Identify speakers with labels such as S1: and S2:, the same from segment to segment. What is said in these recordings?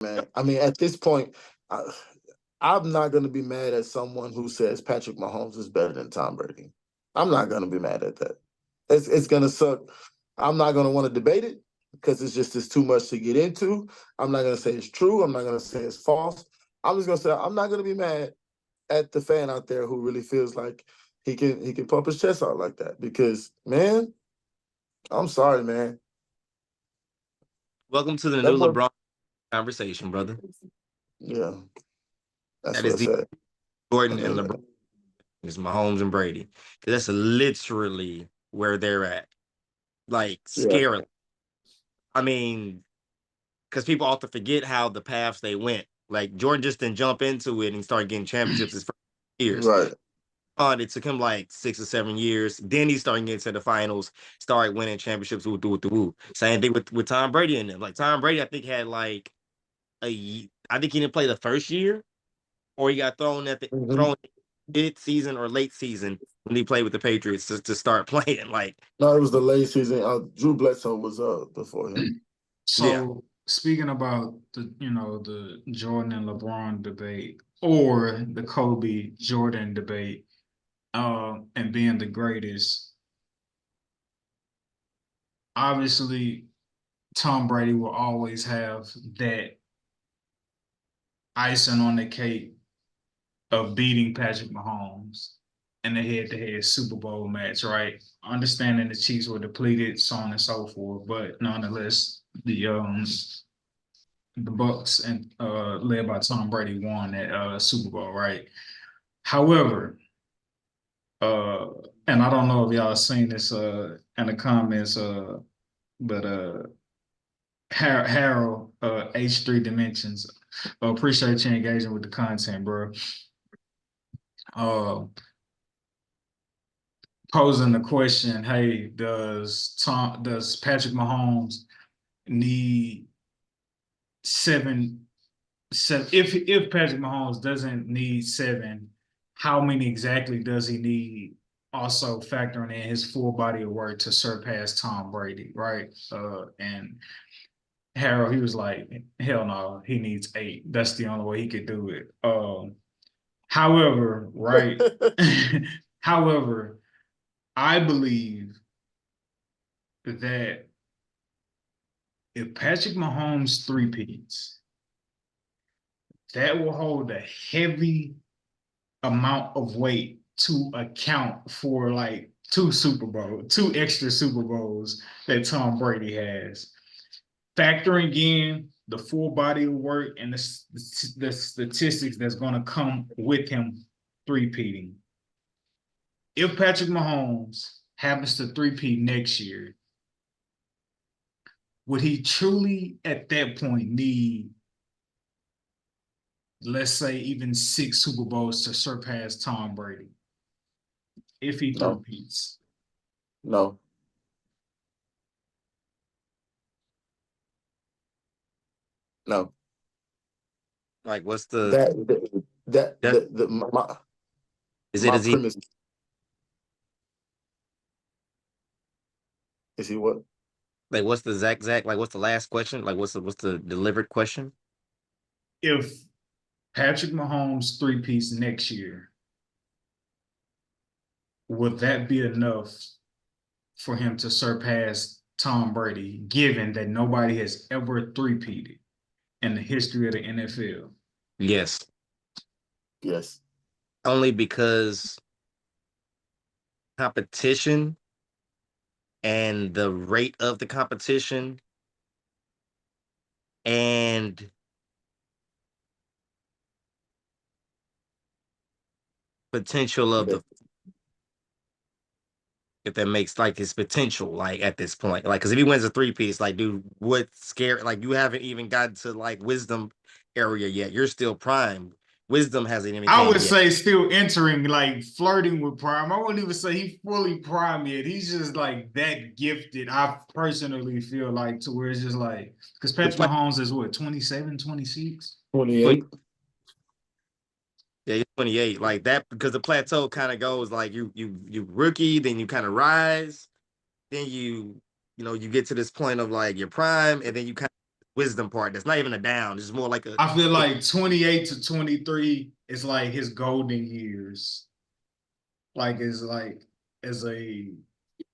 S1: man. I mean, at this point, I, I'm not going to be mad at someone who says Patrick Mahomes is better than Tom Brady. I'm not going to be mad at that. It's going to suck. I'm not going to want to debate it because it's too much to get into. I'm not going to say it's true. I'm not going to say it's false. I'm just going to say I'm not going to be mad at the fan out there who really feels like he can pump his chest out like that because man, I'm sorry, man.
S2: Welcome to the
S1: That
S2: new
S1: boy,
S2: LeBron conversation, brother.
S1: yeah, that's
S2: That
S1: what
S2: is
S1: I
S2: the
S1: said.
S2: Jordan
S1: And
S2: and LeBron. It's Mahomes and Brady. 'Cause that's literally where they're at. Like
S1: yeah,
S2: scary. I mean, because people often forget how the paths they went. Like Jordan just didn't jump into it and start getting championships his first years.
S1: right.
S2: It took him like 6 or 7 years. Then he started getting to the finals, started winning championships with the woo. Same thing with Tom Brady and them. Like Tom Brady, I think had like I think he didn't play the first year, or he got
S1: Mm-hmm.
S2: thrown mid season or late season when he played with the Patriots to start playing. Like,
S1: No, it was the late season. Drew Bledsoe was before him.
S2: yeah,
S3: So speaking about the Jordan and LeBron debate or the Kobe Jordan debate, and being the greatest, obviously Tom Brady will always have that icing on the cake of beating Patrick Mahomes in the head-to-head Super Bowl match, right? Understanding the Chiefs were depleted, so on and so forth, but nonetheless, the Bucks and led by Tom Brady won that Super Bowl, right? However, uh, and I don't know if y'all seen this in the comments, but Harold H3 Dimensions, appreciate you engaging with the content, bro. Uh, Posing the question, hey, does Patrick Mahomes need seven seven if Patrick Mahomes doesn't need seven, how many exactly does he need? Also factoring in his full body of work to surpass Tom Brady, right? And Harold, he was like, hell no, he needs eight. That's the only way he could do it. However, right? However, I believe that if Patrick Mahomes three-peats, that will hold a heavy amount of weight to account for like two extra Super Bowls that Tom Brady has. Factoring in the full body of work and the statistics that's going to come with him three-peating. If Patrick Mahomes happens to three-peat next year, would he truly at that point need, let's say, even six Super Bowls to surpass Tom Brady if he
S1: No,
S3: three-peats?
S1: no, no.
S2: like what's the that
S1: My
S2: is it?
S1: my
S2: Is he
S1: premise is he what?
S2: like what's the Zach? Like what's the last question? Like what's the delivered question?
S3: If Patrick Mahomes three-peats next year, would that be enough for him to surpass Tom Brady, given that nobody has ever three-peated in the history of the NFL?
S2: Yes,
S1: Yes.
S2: only because competition and the rate of the competition and potential of
S1: Yeah.
S2: the if that makes like his potential like at this point like because if he wins a three piece like dude what scare like you haven't even gotten to like wisdom area yet you're still prime wisdom hasn't even
S3: I
S2: came
S3: would
S2: yet
S3: say still entering, like flirting with prime. I wouldn't even say he's fully prime yet. He's just like that gifted. I personally feel like to where it's just like, because
S2: the
S3: Patrick
S2: play
S3: Mahomes is what, 27, 26?
S1: 28.
S2: yeah, you're 28 like that because the plateau kind of goes like you rookie then you kind of rise then you get to this point of like your prime and then you kind wisdom part. That's not even a down. It's more like a.
S3: I feel like 28 to 23 is like his golden years. Like is like as a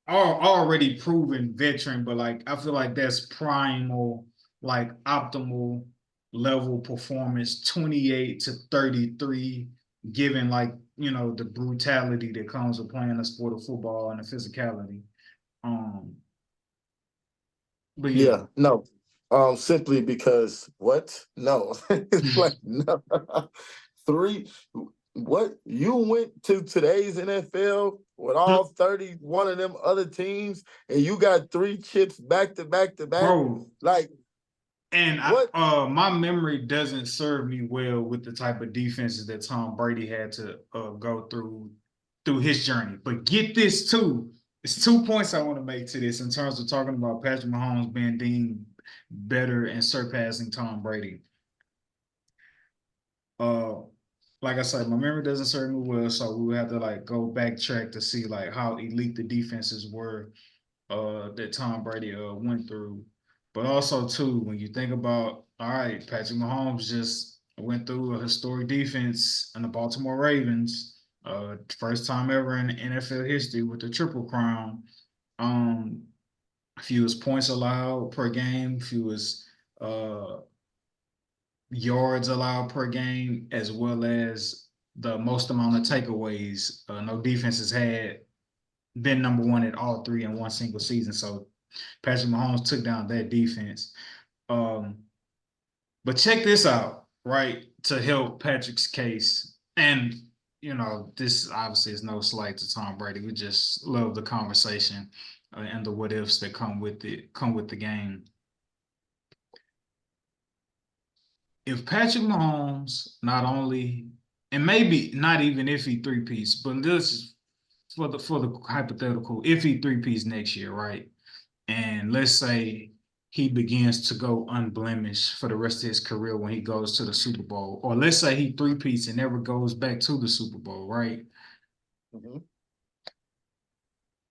S3: already proven veteran, but like I feel like that's primal, like optimal level performance, 28 to 33, given like, the brutality that comes with playing the sport of football and the physicality. Um, but yeah.
S1: Yeah, no. Simply because what? No. It's like no. Three. What? You went to today's NFL with all 31 of them other teams, and you got 3 chips back to back to back.
S3: Bro,
S1: Like
S3: and
S1: what?
S3: my memory doesn't serve me well with the type of defenses that Tom Brady had to go through his journey. But get this too. It's 2 points I want to make to this in terms of talking about Patrick Mahomes being deemed better and surpassing Tom Brady. Uh, like I said, my memory doesn't serve me well, so we would have to like go backtrack to see like how elite the defenses were that Tom Brady went through. But also too, when you think about, all right, Patrick Mahomes just went through a historic defense in the Baltimore Ravens, first time ever in NFL history with the Triple Crown. Um, fewest points allowed per game, fewest uh, yards allowed per game, as well as the most amount of takeaways. No defense has had been number one at all three in one single season. So Patrick Mahomes took down that defense. Um, but check this out, right? To help Patrick's case, and this obviously is no slight to Tom Brady. We just love the conversation and the what ifs that come with the game. If Patrick Mahomes not only, and maybe not even if he three-peats, but this for the hypothetical, if he three-peats next year, right? And let's say he begins to go unblemished for the rest of his career when he goes to the Super Bowl, or let's say he three-peats and never goes back to the Super Bowl, right?
S1: Mhm.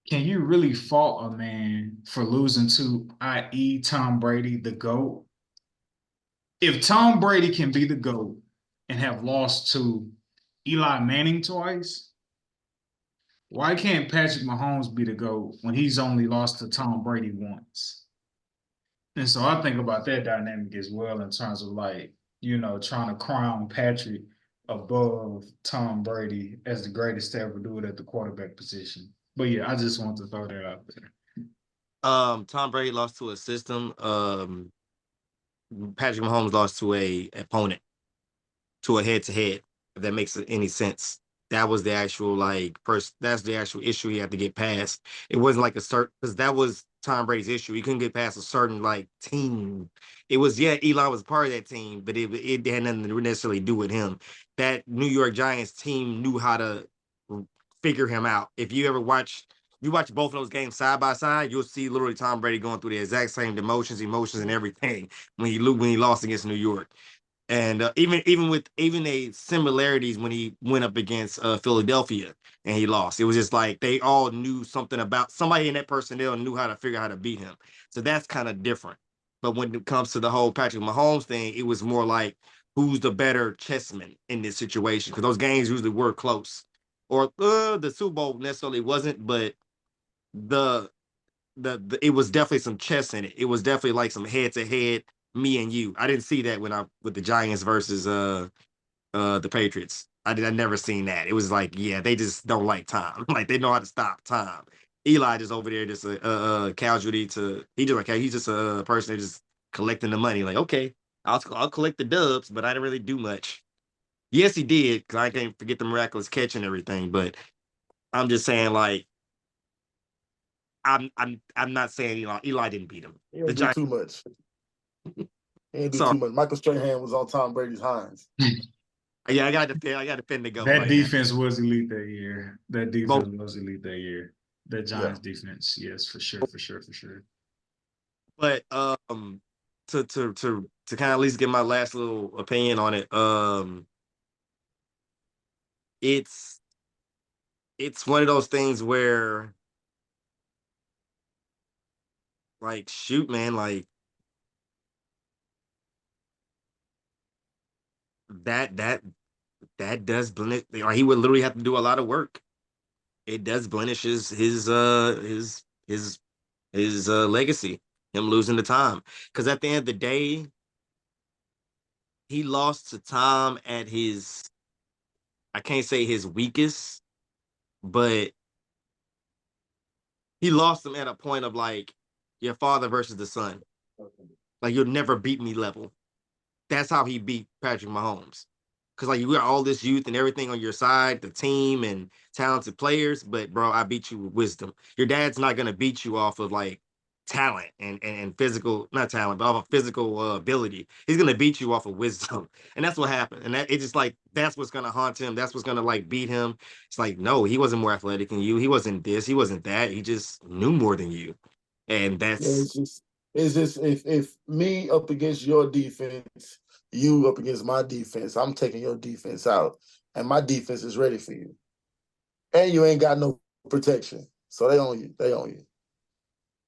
S3: Can you really fault a man for losing to, i.e., Tom Brady, the GOAT? If Tom Brady can be the GOAT and have lost to Eli Manning twice, why can't Patrick Mahomes be the GOAT when he's only lost to Tom Brady once? And so I think about that dynamic as well in terms of like, trying to crown Patrick above Tom Brady as the greatest to ever do it at the quarterback position. But yeah, I just want to throw that out there.
S2: Tom Brady lost to a system. Patrick Mahomes lost to a opponent, to a head to head. If that makes any sense, that was the actual That's the actual issue he had to get past. It wasn't like a certain, because that was Tom Brady's issue. He couldn't get past a certain team. It was, yeah, Eli was part of that team, but it had nothing to necessarily do with him. That New York Giants team knew how to figure him out. If you watch both of those games side by side, you'll see literally Tom Brady going through the exact same emotions, and everything when he lost against New York. And even with the similarities when he went up against Philadelphia and he lost, it was just like they all knew something about somebody in that personnel knew how to figure out how to beat him. So that's kind of different. But when it comes to the whole Patrick Mahomes thing, it was more like who's the better chessman in this situation, because those games usually were close. Or the Super Bowl necessarily wasn't, but the it was definitely some chess in it. It was definitely like some head to head, me and you. I didn't see that when I with the Giants versus the Patriots. I never seen that. It was like, yeah, they just don't like Tom. Like they know how to stop Tom. Eli just over there, just a casualty to. He's just a person that just collecting the money. Like, okay, I'll collect the dubs, but I didn't really do much. Yes, he did, because I can't forget the miraculous catch and everything. But I'm just saying, like, I'm not saying Eli didn't beat him.
S1: He
S2: The
S1: didn't do
S2: Giants.
S1: too much. He didn't do
S2: Sorry.
S1: too much. Michael Strahan was on Tom Brady's hinds.
S2: Yeah, I got to defend the GOAT
S3: That
S2: right now.
S3: defense was elite that year. That
S2: Both,
S3: defense was elite that year. That
S1: Yeah.
S3: Giants defense, yes, for sure, for sure, for sure.
S2: but to kind of at least get my last little opinion on it. It's one of those things where, like, shoot, man, like, that does blemish. Or he would literally have to do a lot of work. It does blemish his legacy. Him losing the time, because at the end of the day, he lost to Tom at his. I can't say his weakest, but he lost him at a point of like your father versus the son. Like you'll never beat me level. That's how he beat Patrick Mahomes. Because like you got all this youth and everything on your side, the team and talented players, but bro, I beat you with wisdom. Your dad's not gonna beat you off of like talent and physical, not talent, but off of physical ability. He's gonna beat you off of wisdom, and that's what happened. And that it's just like that's what's gonna haunt him. That's what's gonna like beat him. It's like no, he wasn't more athletic than you. He wasn't this. He wasn't that. He just knew more than you, and
S1: Yeah,
S2: that's
S1: it's just if me up against your defense, you up against my defense, I'm taking your defense out, and my defense is ready for you, and you ain't got no protection, so they own you. They own you.